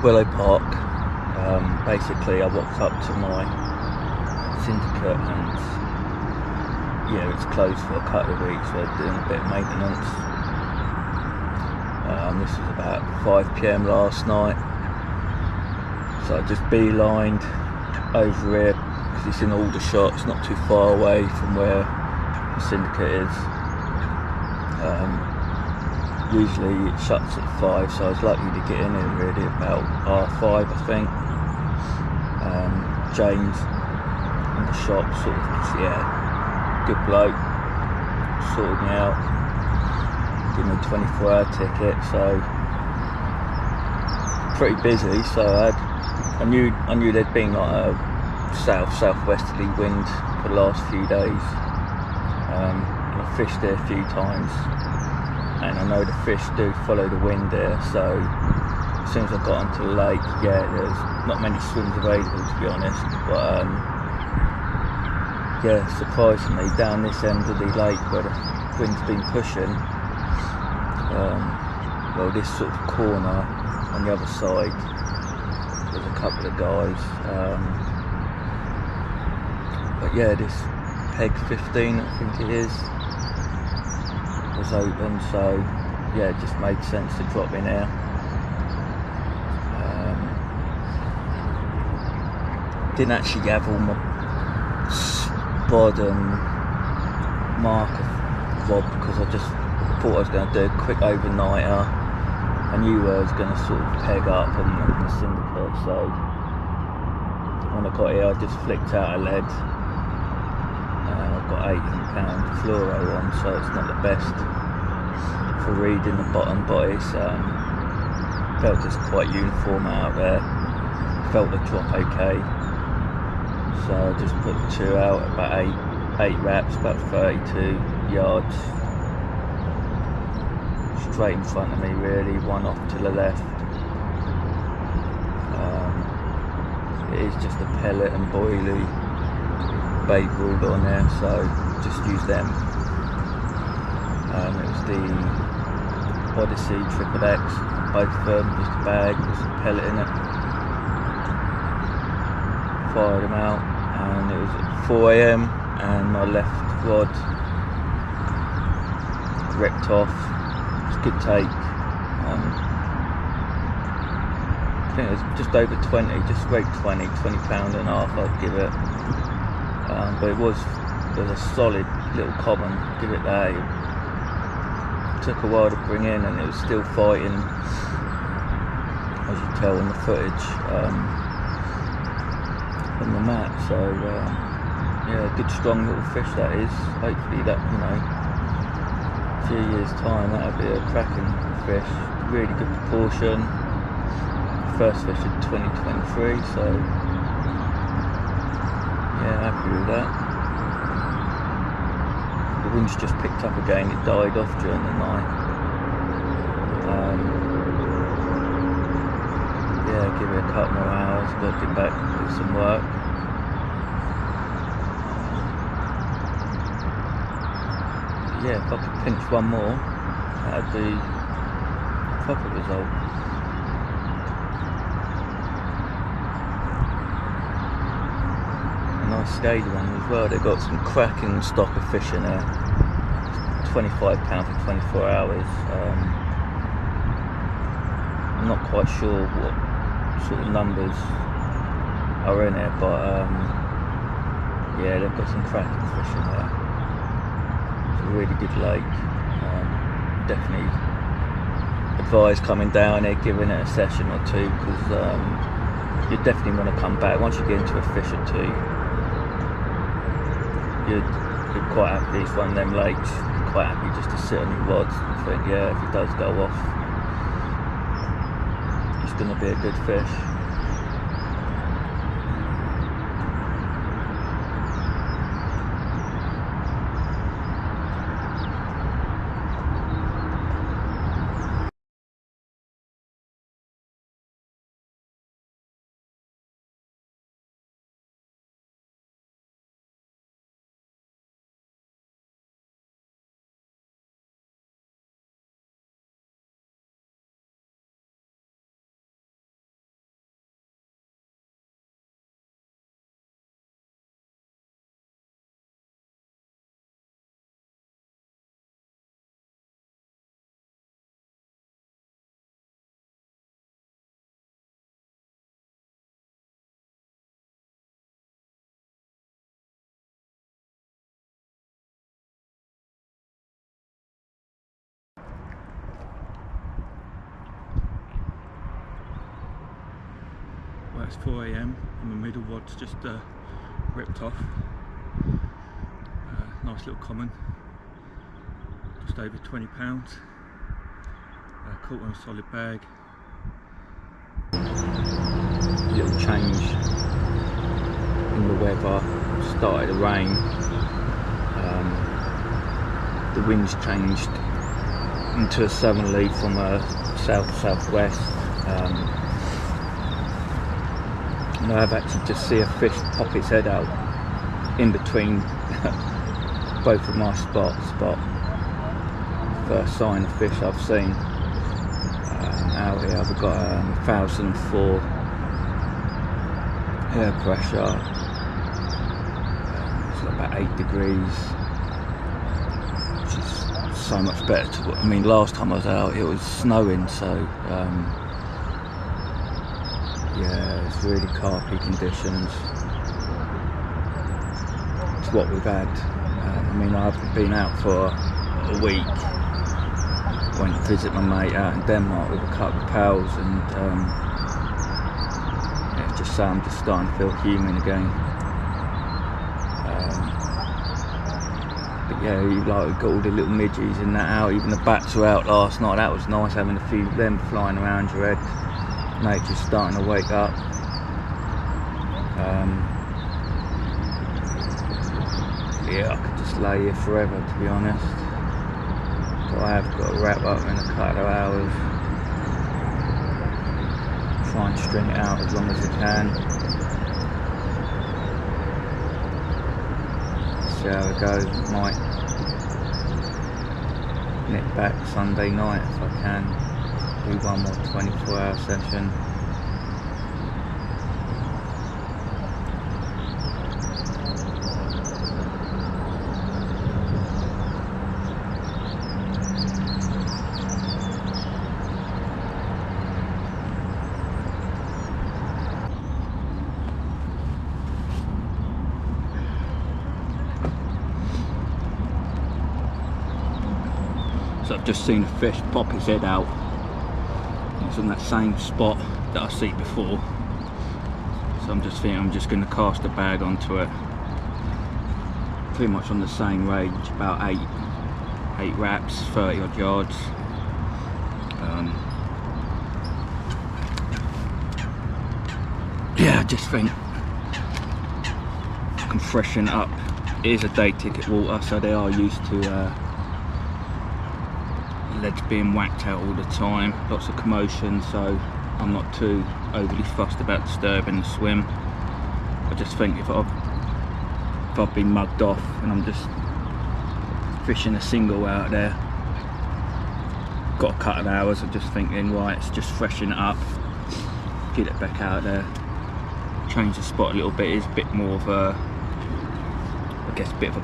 Willow Park. Basically I walked up to my syndicate and it's closed for a couple of weeks. We're doing a bit of maintenance. This was about 5 PM last night, so I just beelined over here because it's in Aldershot. It's not too far away from where the syndicate is. Usually it shuts at 5, so I was lucky to get in here really about R5 I think. James in the shop sort of, good bloke, sorted me out, give me a 24-hour ticket, so pretty busy. So I knew there'd been like a southwesterly wind for the last few days. I fished there a few times, and I know the fish do follow the wind there, so as soon as I got onto the lake, there's not many swims available to be honest, but surprisingly down this end of the lake where the wind's been pushing, this sort of corner on the other side, there's a couple of guys, this peg 15 I think it is, was open, so it just made sense to drop in here. Didn't actually have all my spod and marker rod because I just thought I was going to do a quick overnighter. I knew I was going to sort of peg up on the syndicate, so when I got here I just flicked out a lead. I've got 18-pound fluoro on, so it's not the best for reading the bottom, but it's felt just quite uniform out there. Felt the drop okay. So I just put 2 out, about 8 wraps, about 32 yards, straight in front of me really, one off to the left. It is just a pellet and boilie bait rule on there, so just use them. It was the Odyssey Triple X, both of them, just a bag with some pellet in it. Fired them out, and it was at 4 AM and my left rod wrecked off. It was a good take. I think it was just over 20, just straight 20 pound and a half I'd give it. But it was a solid little common, give it that. It took a while to bring in and it was still fighting, as you tell in the footage. On the mat, so good strong little fish that is. Hopefully that, a few years time that'll be a cracking fish. Really good proportion. First fish in 2023, so happy with that. The wind's just picked up again, it died off during the night. Give it a couple more hours, got to get back, do some work. If I could pinch one more, that'd be a proper result. A nice scaly one as well. They've got some cracking stock of fish in there. £25 for 24 hours. I'm not quite sure what sort of numbers are in it, but they've got some cracking fish in there. It's a really good lake. Definitely advise coming down here, giving it a session or two, because you definitely want to come back once you get into a fish or two. You're quite happy. It's one of them lakes, you're quite happy just to sit on your rods and think, if it does go off, it's going to be a good fish. Well, it's 4 AM and the middle rod's just ripped off. Nice little common, just over £20. Caught on a solid bag. Little change in the weather. Started to rain. The wind's changed into a southerly from a south-southwest. And I've actually just seen a fish pop its head out in between both of my spots. First sign of fish I've seen out here. I've got 1004 air pressure. It's about 8 degrees, which is so much better to, I mean, last time I was out it was snowing, so yeah, it's really carpy conditions. It's what we've had. I mean, I haven't been out for a week. Went to visit my mate out in Denmark with a couple of pals, and yeah, it's just so I'm just starting to feel human again. But yeah, we've got all the little midges in that out. Even the bats were out last night. That was nice, having a few of them flying around your head. Nature's starting to wake up. Yeah, I could just lay here forever, to be honest. But I have got to wrap up in a couple of hours. Try and string it out as long as I can. See how it goes. Might nip back Sunday night if I can. Do one more 24-hour session. So I've just seen a fish pop his head out. It's on that same spot that I see before. So I'm just thinking I'm just going to cast a bag onto it. Pretty much on the same range, about 8 wraps, 30 odd yards. Yeah, I just think I can freshen up. It is a day ticket water, so they are used to leads being whacked out all the time, lots of commotion, so I'm not too overly fussed about disturbing the swim. I just think if I've been mugged off and I'm just fishing a single out there, got a couple of hours, I'm just thinking, right, it's just freshen it up, get it back out there, change the spot a little bit. It's a bit more of a, I guess, a bit of a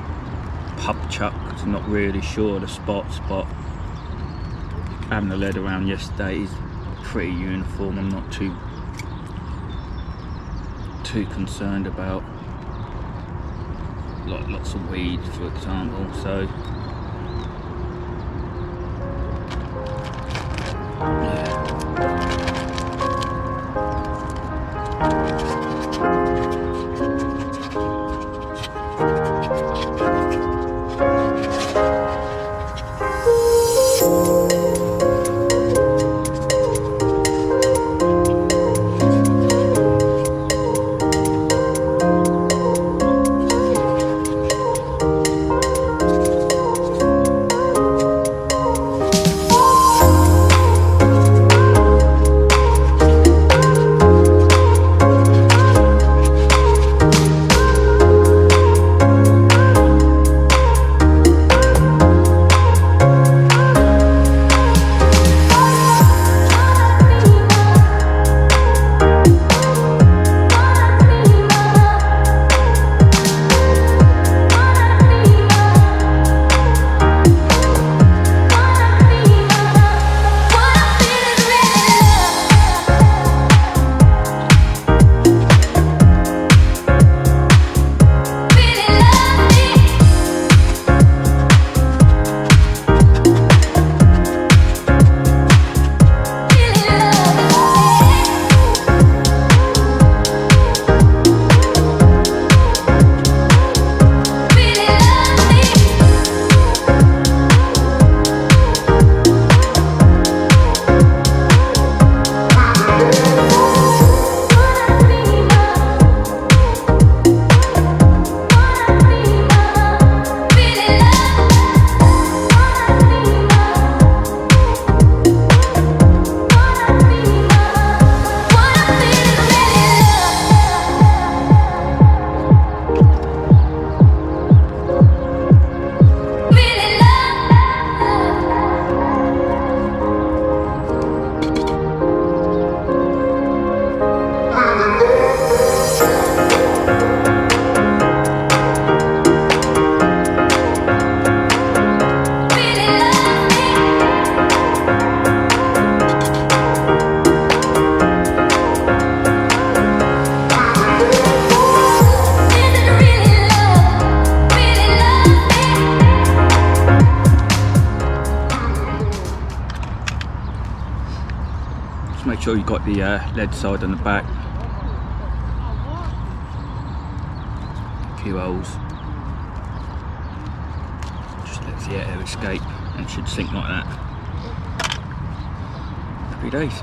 pub chuck, because I'm not really sure of the spots, but having the lead around yesterday is pretty uniform. I'm not too concerned about like lots of weeds, for example. So yeah. Make sure you got the lead side on the back. A few holes. Just let the air escape and it should sink like that. Happy days.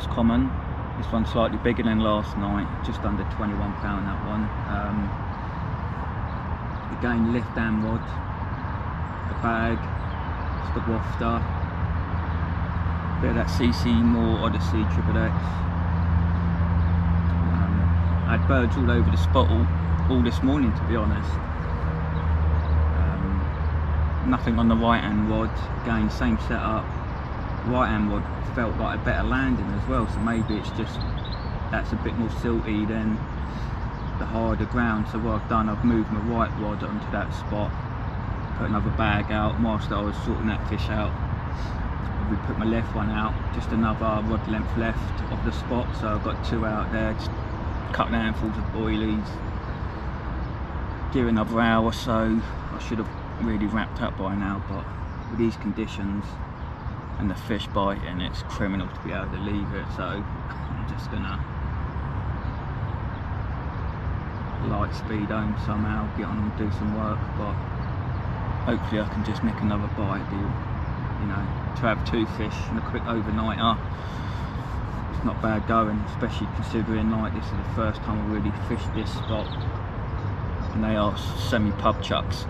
most common. This one's slightly bigger than last night, just under £21 that one. Again, lift and rod, the bag, it's the wafter, bit of that CC Moore Odyssey Triple X. I had birds all over the spot all this morning, to be honest. Nothing on the right hand rod, again same setup. Right hand rod felt like a better landing as well, so maybe it's just that's a bit more silty than the harder ground. So what I've done, I've moved my right rod onto that spot, put another bag out. Whilst I was sorting that fish out, we put my left one out, just another rod length left of the spot, so I've got two out there, just a couple of handfuls of boilies. Give it another hour or so. I should have really wrapped up by now, but with these conditions and the fish biting, it's criminal to be able to leave it, so I'm just gonna light speed home somehow, get on and do some work. But hopefully I can just nick another bite. You know, to have two fish and a quick overnighter, it's not bad going, especially considering like this is the first time I really fished this spot and they are semi pub chucks.